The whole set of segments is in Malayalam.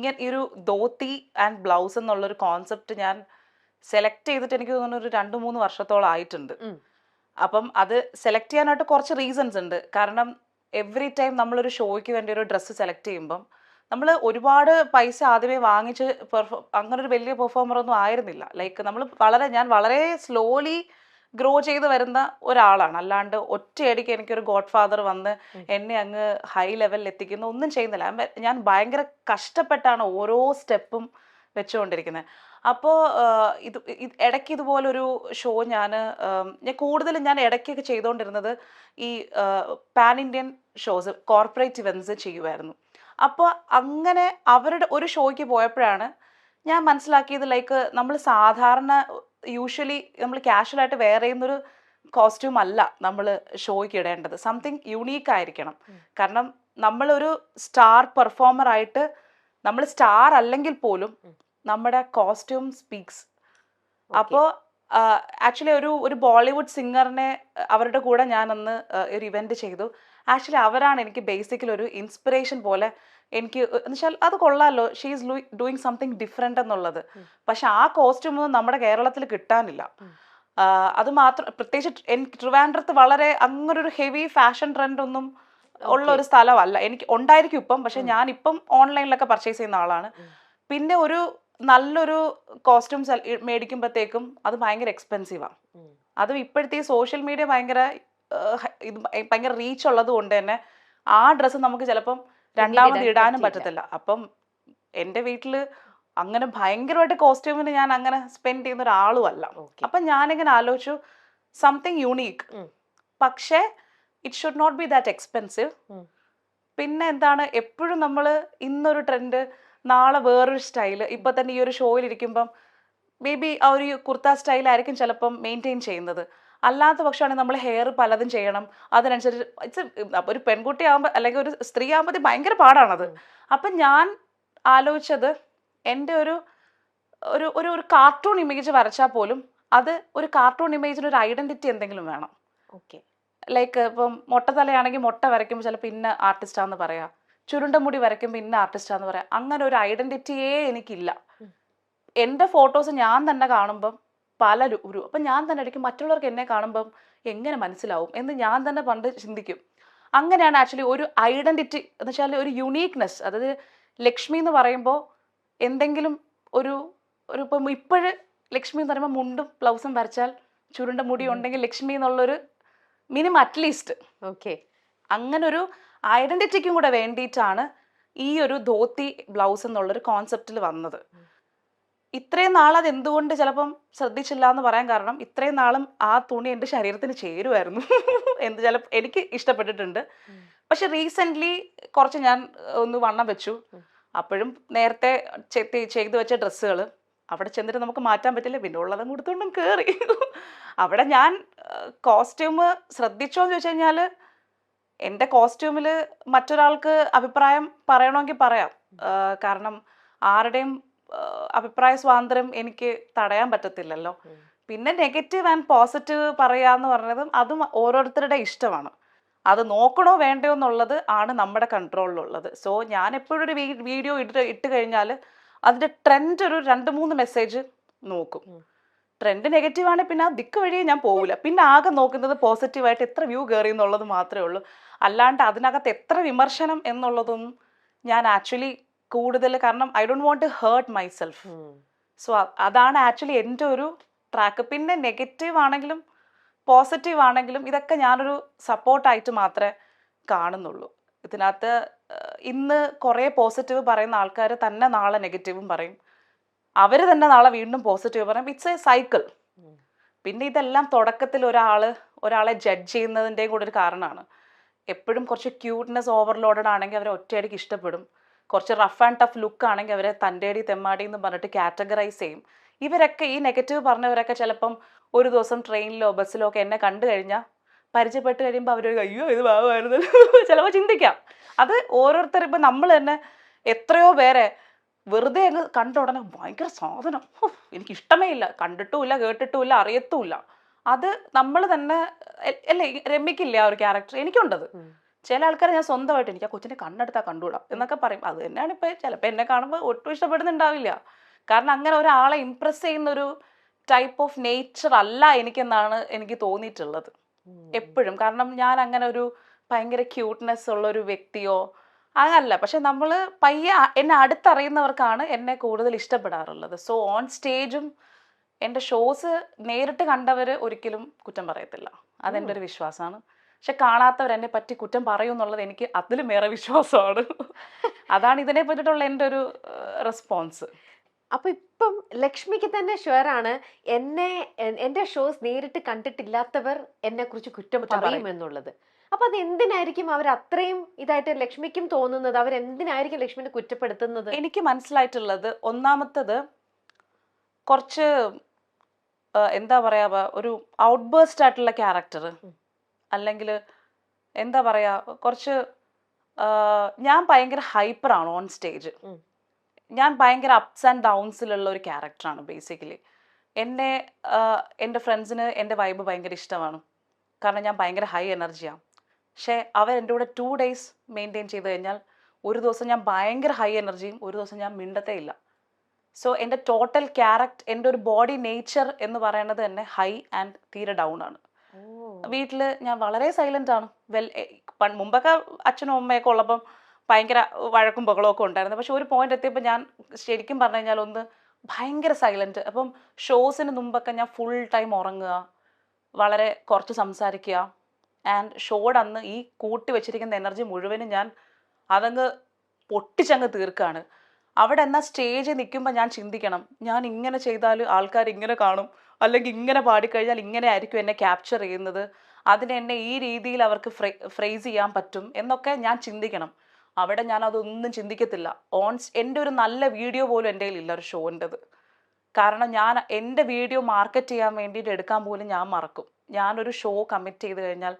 ഇങ്ങനെ ഈ ഒരു ധോത്തി ആൻഡ് ബ്ലൗസ് എന്നുള്ളൊരു കോൺസെപ്റ്റ് ഞാൻ സെലക്ട് ചെയ്തിട്ട് എനിക്ക് തോന്നുന്നു ഒരു 2-3 വർഷത്തോളം ആയിട്ടുണ്ട്. അപ്പം അത് സെലക്ട് ചെയ്യാനായിട്ട് കുറച്ച് റീസൺസ് ഉണ്ട്. കാരണം എവറി ടൈം നമ്മളൊരു ഷോയ്ക്ക് വേണ്ടി ഒരു ഡ്രസ്സ് സെലക്ട് ചെയ്യുമ്പം നമ്മൾ ഒരുപാട് പൈസ ആദ്യമേ വാങ്ങിച്ച് അങ്ങനെ ഒരു വലിയ പെർഫോമർ ഒന്നും ആയിരുന്നില്ല. ലൈക്ക് ഞാൻ വളരെ സ്ലോലി ഗ്രോ ചെയ്ത് വരുന്ന ഒരാളാണ്. അല്ലാണ്ട് ഒറ്റയടിക്ക് എനിക്കൊരു ഗോഡ് ഫാദർ വന്ന് എന്നെ അങ്ങ് ഹൈ ലെവലിൽ എത്തിക്കുന്ന ഒന്നും ചെയ്യുന്നില്ല. ഞാൻ ഭയങ്കര കഷ്ടപ്പെട്ടാണ് ഓരോ സ്റ്റെപ്പും വെച്ചുകൊണ്ടിരിക്കുന്നത്. അപ്പോൾ ഇടയ്ക്ക് ഇതുപോലൊരു ഷോ ഞാൻ കൂടുതലും ഞാൻ ഇടയ്ക്കൊക്കെ ചെയ്തുകൊണ്ടിരുന്നത് ഈ pan Indian shows, corporate events ചെയ്യുമായിരുന്നു. അപ്പോൾ അങ്ങനെ അവരുടെ ഒരു ഷോയ്ക്ക് പോയപ്പോഴാണ് ഞാൻ മനസ്സിലാക്കിയത്, ലൈക്ക് നമ്മൾ സാധാരണ യൂഷ്വലി നമ്മൾ കാഷ്വലായിട്ട് വെയർ ചെയ്യുന്നൊരു കോസ്റ്റ്യൂം അല്ല നമ്മൾ ഷോയ്ക്ക് ഇടേണ്ടത്. സംതിങ് യുണീക്ക് ആയിരിക്കണം. കാരണം നമ്മളൊരു സ്റ്റാർ പെർഫോമർ ആയിട്ട്, നമ്മൾ സ്റ്റാർ അല്ലെങ്കിൽ പോലും നമ്മുടെ കോസ്റ്റ്യൂം സ്പീക്സ്. അപ്പോൾ ആക്ച്വലി ഒരു ബോളിവുഡ് സിംഗറിനെ അവരുടെ കൂടെ ഞാൻ അന്ന് ഒരു ഇവന്റ് ചെയ്തു. ആക്ച്വലി അവരാണ് എനിക്ക് ബേസിക്കലി ഒരു ഇൻസ്പിറേഷൻ പോലെ. എനിക്ക് എന്നുവെച്ചാൽ അത് കൊള്ളാമല്ലോ, she is doing something different എന്നുള്ളത്. പക്ഷെ ആ കോസ്റ്റ്യൂം ഒന്നും നമ്മുടെ കേരളത്തിൽ കിട്ടാനില്ല. അത് മാത്രം, പ്രത്യേകിച്ച് എനിക്ക് ട്രിവാൻഡ്രത്ത് വളരെ അങ്ങനൊരു ഹെവി ഫാഷൻ ട്രെൻഡ് ഒന്നും ഉള്ള ഒരു സ്ഥലമല്ല. എനിക്ക് ഉണ്ടായിരിക്കും ഇപ്പം, പക്ഷെ ഞാനിപ്പം ഓൺലൈനിലൊക്കെ പർച്ചേസ് ചെയ്യുന്ന ആളാണ്. പിന്നെ ഒരു നല്ലൊരു കോസ്റ്റ്യൂംസ് മേടിക്കുമ്പോഴത്തേക്കും അത് ഭയങ്കര എക്സ്പെൻസീവാണ്. അതും ഇപ്പോഴത്തെ ഈ സോഷ്യൽ മീഡിയ ഭയങ്കര റീച്ച് ഉള്ളത് കൊണ്ട് തന്നെ ആ ഡ്രസ്സ് നമുക്ക് ചിലപ്പം രണ്ടാമത് ഇടാനും പറ്റത്തില്ല. അപ്പം എൻ്റെ വീട്ടിൽ അങ്ങനെ ഭയങ്കരമായിട്ട് കോസ്റ്റ്യൂമിന് ഞാൻ അങ്ങനെ സ്പെൻഡ് ചെയ്യുന്ന ഒരാളും അല്ല. അപ്പം ഞാനിങ്ങനെ ആലോചിച്ചു, സംതിങ് യുണീക്ക്, പക്ഷേ it should not be that expensive. പിന്നെ എന്താണ്, എപ്പോഴും നമ്മൾ ഇന്നൊരു ട്രെൻഡ്, നാളെ വേറൊരു സ്റ്റൈല്. ഇപ്പൊ തന്നെ ഈ ഒരു ഷോയിൽ ഇരിക്കുമ്പം മേ ബി ആ ഒരു കുർത്ത സ്റ്റൈലായിരിക്കും ചിലപ്പം മെയിൻറ്റെയിൻ ചെയ്യുന്നത്. അല്ലാത്ത പക്ഷമാണ് നമ്മൾ ഹെയർ പലതും ചെയ്യണം. അതിനനുസരിച്ച് ഒരു പെൺകുട്ടി ആകുമ്പോൾ അല്ലെങ്കിൽ ഒരു സ്ത്രീ ആകുമ്പോൾ ഭയങ്കര പാടാണത്. അപ്പം ഞാൻ ആലോചിച്ചത്, എൻ്റെ ഒരു ഒരു ഒരു കാർട്ടൂൺ ഇമേജ് വരച്ചാൽ പോലും അത് ഒരു കാർട്ടൂൺ ഇമേജിന് ഒരു ഐഡന്റിറ്റി എന്തെങ്കിലും വേണം. ഓക്കെ. ലൈക്ക് ഇപ്പം മൊട്ടത്തലയാണെങ്കിൽ മുട്ട വരയ്ക്കുമ്പോൾ ചിലപ്പോൾ ഇന്ന ആർട്ടിസ്റ്റാന്ന് പറയാം, ചുരുണ്ട മുടി വരയ്ക്കുമ്പോൾ ഇന്ന ആർട്ടിസ്റ്റാന്ന് പറയാം. അങ്ങനെ ഒരു ഐഡന്റിറ്റിയേ എനിക്കില്ല. എൻ്റെ ഫോട്ടോസ് ഞാൻ തന്നെ കാണുമ്പം അപ്പം ഞാൻ തന്നെ ഇടയ്ക്ക് മറ്റുള്ളവർക്ക് എന്നെ കാണുമ്പം എങ്ങനെ മനസ്സിലാവും എന്ന് ഞാൻ തന്നെ പണ്ട് ചിന്തിക്കും. അങ്ങനെയാണ് ആക്ച്വലി ഒരു ഐഡന്റിറ്റി എന്ന് വെച്ചാൽ ഒരു യുണീക്നെസ്. അതായത് ലക്ഷ്മി എന്ന് പറയുമ്പോൾ എന്തെങ്കിലും ഒരു ഇപ്പം ഇപ്പോഴ് ലക്ഷ്മി എന്ന് പറയുമ്പോൾ മുണ്ടും ബ്ലൗസും വരച്ചാൽ ചുരുണ്ട മുടി ഉണ്ടെങ്കിൽ ലക്ഷ്മി എന്നുള്ളൊരു മിനിമം അറ്റ്ലീസ്റ്റ്. ഓക്കെ. അങ്ങനൊരു ഐഡന്റിറ്റിക്കും കൂടെ വേണ്ടിയിട്ടാണ് ഈ ഒരു ധോത്തി ബ്ലൗസ് എന്നുള്ളൊരു കോൺസെപ്റ്റിൽ വന്നത്. ഇത്രയും നാൾ അത് എന്തുകൊണ്ട് ചിലപ്പം ശ്രദ്ധിച്ചില്ല എന്ന് പറയാൻ കാരണം, ഇത്രയും നാളും ആ തുണി എൻ്റെ ശരീരത്തിന് ചേരുമായിരുന്നു. എനിക്ക് ഇഷ്ടപ്പെട്ടിട്ടുണ്ട്. പക്ഷെ റീസെൻ്റ്ലി കുറച്ച് ഞാൻ ഒന്ന് വണ്ണം വെച്ചു. അപ്പോഴും നേരത്തെ ചെയ്തു വെച്ച ഡ്രസ്സുകൾ അവിടെ ചെന്നിട്ട് നമുക്ക് മാറ്റാൻ പറ്റില്ല. പിന്നെ ഉള്ളതും കൊടുത്തുകൊണ്ടും കയറി. അവിടെ ഞാൻ കോസ്റ്റ്യൂം ശ്രദ്ധിച്ചോ എന്ന് ചോദിച്ചു കഴിഞ്ഞാൽ, എൻ്റെ കോസ്റ്റ്യൂമിൽ മറ്റൊരാൾക്ക് അഭിപ്രായം പറയണമെങ്കിൽ പറയാം. കാരണം ആരുടെയും അഭിപ്രായ സ്വാതന്ത്ര്യം എനിക്ക് തടയാൻ പറ്റത്തില്ലല്ലോ. പിന്നെ നെഗറ്റീവ് ആൻഡ് പോസിറ്റീവ് പറയാന്ന് പറഞ്ഞതും അതും ഓരോരുത്തരുടെ ഇഷ്ടമാണ്. അത് നോക്കണോ വേണ്ടയോ എന്നുള്ളത് ആണ് നമ്മുടെ കൺട്രോളിലുള്ളത്. സോ ഞാൻ എപ്പോഴും ഒരു വീഡിയോ ഇട്ട് കഴിഞ്ഞാൽ അതിൻ്റെ ട്രെൻഡ് ഒരു 2-3 മെസ്സേജ് നോക്കും. ട്രെൻഡ് നെഗറ്റീവ് ആണെങ്കിൽ പിന്നെ ആ ദിക്ക് വഴിയേ ഞാൻ പോകില്ല. പിന്നെ ആകെ നോക്കുന്നത് പോസിറ്റീവായിട്ട് എത്ര വ്യൂ കയറി എന്നുള്ളത് മാത്രമേ ഉള്ളൂ. അല്ലാണ്ട് അതിനകത്ത് എത്ര വിമർശനം എന്നുള്ളതൊന്നും ഞാൻ ആക്ച്വലി കൂടുതൽ, കാരണം I don't want to hurt myself. So അതാണ് ആക്ച്വലി എൻ്റെ ഒരു ട്രാക്ക്. പിന്നെ നെഗറ്റീവ് ആണെങ്കിലും പോസിറ്റീവ് ആണെങ്കിലും ഇതൊക്കെ ഞാനൊരു സപ്പോർട്ടായിട്ട് മാത്രമേ കാണുന്നുള്ളൂ. ഇതിനകത്ത് ഇന്ന് കുറേ പോസിറ്റീവ് പറയുന്ന ആൾക്കാർ തന്നെ നാളെ നെഗറ്റീവും പറയും. അവർ തന്നെ നാളെ വീണ്ടും പോസിറ്റീവ് പറയും. It's A cycle. പിന്നെ ഇതെല്ലാം തുടക്കത്തിൽ ഒരാളെ ജഡ്ജ് ചെയ്യുന്നതിൻ്റെയും കൂടെ ഒരു കാരണമാണ്. എപ്പോഴും കുറച്ച് ക്യൂട്ട്നെസ് ഓവർലോഡഡ് ആണെങ്കിൽ അവരെ ഒറ്റയടിക്ക് ഇഷ്ടപ്പെടും. കുറച്ച് റഫ് ആൻഡ് ടഫ് ലുക്ക് ആണെങ്കിൽ അവരെ തൻ്റെടി തെമ്മാടി എന്ന് പറഞ്ഞിട്ട് കാറ്റഗറൈസ് ചെയ്യും. ഇവരൊക്കെ ഈ നെഗറ്റീവ് പറഞ്ഞവരൊക്കെ ചിലപ്പം ഒരു ദിവസം ട്രെയിനിലോ ബസ്സിലോ ഒക്കെ എന്നെ കണ്ടു കഴിഞ്ഞാൽ, പരിചയപ്പെട്ട് കഴിയുമ്പോൾ അവർ അയ്യോ ഇത് ഭാവമായിരുന്നു ചിലപ്പോൾ ചിന്തിക്കാം. അത് ഓരോരുത്തർ, ഇപ്പം നമ്മൾ തന്നെ എത്രയോ പേരെ വെറുതെ അങ്ങ് കണ്ട ഉടനെ ഭയങ്കര സാധനം, എനിക്കിഷ്ടമേ ഇല്ല, കണ്ടിട്ടുമില്ല കേട്ടിട്ടുമില്ല അറിയത്തുമില്ല. അത് നമ്മൾ തന്നെ അല്ലേ, രമ്യക്കില്ല ആ ഒരു ക്യാരക്ടർ. എനിക്കുണ്ടത്. ചില ആൾക്കാരെ ഞാൻ സ്വന്തമായിട്ട് എനിക്ക് ആ കൊച്ചിനെ കണ്ണെടുത്താൽ കണ്ടുകൂടാം എന്നൊക്കെ പറയും. അത് തന്നെയാണ് ഇപ്പം ചിലപ്പോൾ എന്നെ കാണുമ്പോൾ ഒട്ടും ഇഷ്ടപ്പെടുന്നുണ്ടാവില്ല. കാരണം അങ്ങനെ ഒരാളെ ഇംപ്രസ് ചെയ്യുന്ന ഒരു ടൈപ്പ് ഓഫ് നേച്ചർ അല്ല എനിക്കെന്നാണ് എനിക്ക് തോന്നിയിട്ടുള്ളത് എപ്പോഴും. കാരണം ഞാൻ അങ്ങനെ ഒരു ഭയങ്കര ക്യൂട്ട്നെസ് ഉള്ള ഒരു വ്യക്തിയോ അങ്ങനല്ല. പക്ഷെ നമ്മൾ പയ്യെ എന്നെ അടുത്തറിയുന്നവർക്കാണ് എന്നെ കൂടുതൽ ഇഷ്ടപ്പെടാറുള്ളത്. സോ ഓൺ സ്റ്റേജും എൻ്റെ ഷോസ് നേരിട്ട് കണ്ടവർ ഒരിക്കലും കുറ്റം പറയത്തില്ല. അതെൻ്റെ ഒരു വിശ്വാസമാണ്. പക്ഷെ കാണാത്തവർ എന്നെ പറ്റി കുറ്റം പറയും എന്നുള്ളത് എനിക്ക് അതിലും ഏറെ വിശ്വാസമാണ്. അതാണ് ഇതിനെ പറ്റിയിട്ടുള്ള എൻ്റെ ഒരു റെസ്പോൺസ്. അപ്പൊ ഇപ്പം ലക്ഷ്മിക്ക് തന്നെ ഷുവർ ആണ് എന്റെ ഷോസ് നേരിട്ട് കണ്ടിട്ടില്ലാത്തവർ എന്നെ കുറിച്ച് കുറ്റം പറയും എന്നുള്ളത്. അപ്പൊ അത് എന്തിനായിരിക്കും അവർ അത്രയും ഇതായിട്ട് ലക്ഷ്മിക്കും തോന്നുന്നത്? അവരെന്തിനായിരിക്കും ലക്ഷ്മിനെ കുറ്റപ്പെടുത്തുന്നത്? എനിക്ക് മനസ്സിലായിട്ടുള്ളത് ഒന്നാമത്തത് കുറച്ച് എന്താ പറയാ ഒരു ഔട്ട് ബേസ്റ്റ് ആയിട്ടുള്ള ക്യാരക്ടർ, അല്ലെങ്കിൽ എന്താ പറയാ കുറച്ച് ഞാൻ ഭയങ്കര ഹൈപ്പറാണ് ഓൺ സ്റ്റേജ്. ഞാൻ ഭയങ്കര അപ്സ് ആൻഡ് ഡൗൺസിലുള്ള ഒരു ക്യാരക്ടറാണ് ബേസിക്കലി. എൻ്റെ ഫ്രണ്ട്സിന് എൻ്റെ വൈബ് ഭയങ്കര ഇഷ്ടമാണ്. കാരണം ഞാൻ ഭയങ്കര ഹൈ എനർജിയാണ്. പക്ഷേ എൻ്റെ കൂടെ 2 days മെയിൻറ്റെയിൻ ചെയ്ത് കഴിഞ്ഞാൽ ഒരു ദിവസം ഞാൻ ഭയങ്കര ഹൈ എനർജിയും ഒരു ദിവസം ഞാൻ മിണ്ടത്തേ ഇല്ല. സോ എൻ്റെ ടോട്ടൽ ക്യാരക്ടർ, എൻ്റെ ഒരു ബോഡി നേച്ചർ എന്ന് പറയുന്നത് തന്നെ ഹൈ ആൻഡ് തീരെ ഡൗൺ ആണ്. വീട്ടിൽ ഞാൻ വളരെ സൈലൻ്റ് ആണ്. മുമ്പൊക്കെ അച്ഛനും അമ്മയൊക്കെ ഉള്ളപ്പം ഭയങ്കര വഴക്കും ബഹളമൊക്കെ ഉണ്ടായിരുന്നു. പക്ഷെ ഒരു പോയിന്റ് എത്തിയപ്പോൾ ഞാൻ ശരിക്കും പറഞ്ഞു കഴിഞ്ഞാൽ ഒന്ന് ഭയങ്കര സൈലൻറ്റ്. അപ്പം ഷോസിന് മുമ്പൊക്കെ ഞാൻ ഫുൾ ടൈം ഉറങ്ങുക, വളരെ കുറച്ച് സംസാരിക്കുക. ആൻഡ് ഷോയുടെ അന്ന് ഈ കൂട്ടി വെച്ചിരിക്കുന്ന എനർജി മുഴുവനും ഞാൻ അതങ്ങ് പൊട്ടിച്ചങ്ങ് തീർക്കുകയാണ്. അവിടെ എന്നാൽ സ്റ്റേജിൽ നിൽക്കുമ്പോൾ ഞാൻ ചിന്തിക്കണം, ഞാൻ ഇങ്ങനെ ചെയ്താൽ ആൾക്കാർ ഇങ്ങനെ കാണും, അല്ലെങ്കിൽ ഇങ്ങനെ പാടിക്കഴിഞ്ഞാൽ ഇങ്ങനെ ആയിരിക്കും എന്നെ ക്യാപ്ചർ ചെയ്യുന്നത്, അതിന് എന്നെ ഈ രീതിയിൽ അവർക്ക് ഫ്രേസ് ചെയ്യാൻ പറ്റും എന്നൊക്കെ ഞാൻ ചിന്തിക്കണം. അവിടെ ഞാൻ അതൊന്നും ചിന്തിക്കത്തില്ല. എൻ്റെ ഒരു നല്ല വീഡിയോ പോലും എൻ്റെ കയ്യിലില്ല ഒരു ഷോൻ്റെത്. കാരണം ഞാൻ എൻ്റെ വീഡിയോ മാർക്കറ്റ് ചെയ്യാൻ വേണ്ടിയിട്ട് എടുക്കാൻ പോലും ഞാൻ മറക്കും. ഞാനൊരു ഷോ കമ്മിറ്റ് ചെയ്ത് കഴിഞ്ഞാൽ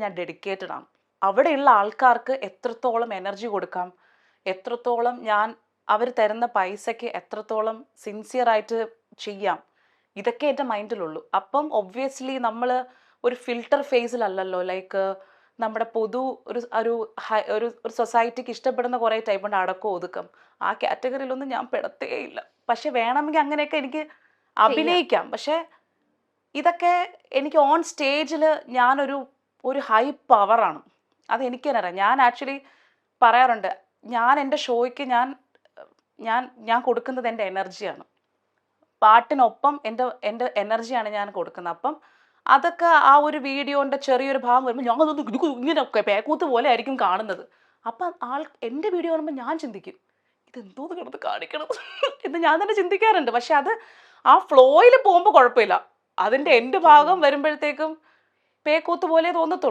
ഞാൻ ഡെഡിക്കേറ്റഡ് ആണ്. അവിടെയുള്ള ആൾക്കാർക്ക് എത്രത്തോളം എനർജി കൊടുക്കാം, എത്രത്തോളം ഞാൻ അവർ തരുന്ന പൈസയ്ക്ക് എത്രത്തോളം സിൻസിയറായിട്ട് ചെയ്യാം, ഇതൊക്കെ എൻ്റെ മൈൻഡിലുള്ളൂ. അപ്പം ഒബ്വിയസ്ലി നമ്മൾ ഒരു ഫിൽട്ടർ ഫേസിലല്ലല്ലോ. ലൈക്ക് നമ്മുടെ പൊതു ഒരു സൊസൈറ്റിക്ക് ഇഷ്ടപ്പെടുന്ന കുറേ ടൈപ്പ് ഉണ്ട്, അടക്കം ഒതുക്കം. ആ കാറ്റഗറിയിലൊന്നും ഞാൻ പെടത്തേയില്ല. പക്ഷെ വേണമെങ്കിൽ അങ്ങനെയൊക്കെ എനിക്ക് അഭിനയിക്കാം. പക്ഷെ ഇതൊക്കെ എനിക്ക് ഓൺ സ്റ്റേജിൽ ഞാനൊരു ഹൈ പവറാണ്. അതെനിക്ക് തന്നെ അറിയാം. ഞാൻ ആക്ച്വലി പറയാറുണ്ട്, ഞാൻ എൻ്റെ ഷോയ്ക്ക് ഞാൻ കൊടുക്കുന്നത് എൻ്റെ എനർജിയാണ്. പാട്ടിനൊപ്പം എൻ്റെ എനർജിയാണ് ഞാൻ കൊടുക്കുന്നത്. അപ്പം അതൊക്കെ ആ ഒരു വീഡിയോൻ്റെ ചെറിയൊരു ഭാഗം വരുമ്പോൾ ഞാൻ അതൊന്ന് ഇങ്ങനെയൊക്കെ പേക്കൂത്ത് പോലെ ആയിരിക്കും കാണുന്നത്. അപ്പം എൻ്റെ വീഡിയോ കാണുമ്പോൾ ഞാൻ ചിന്തിക്കും, ഇതെന്തോന്ന് കിടന്ന് കാണിക്കണം എന്ന് ഞാൻ തന്നെ ചിന്തിക്കാറുണ്ട്. പക്ഷെ അത് ആ ഫ്ലോയിൽ പോകുമ്പോൾ കുഴപ്പമില്ല. അതിൻ്റെ എൻ്റെ ഭാഗം വരുമ്പോഴത്തേക്കും പേക്കൂത്ത് പോലെ തോന്നത്തുള്ളൂ.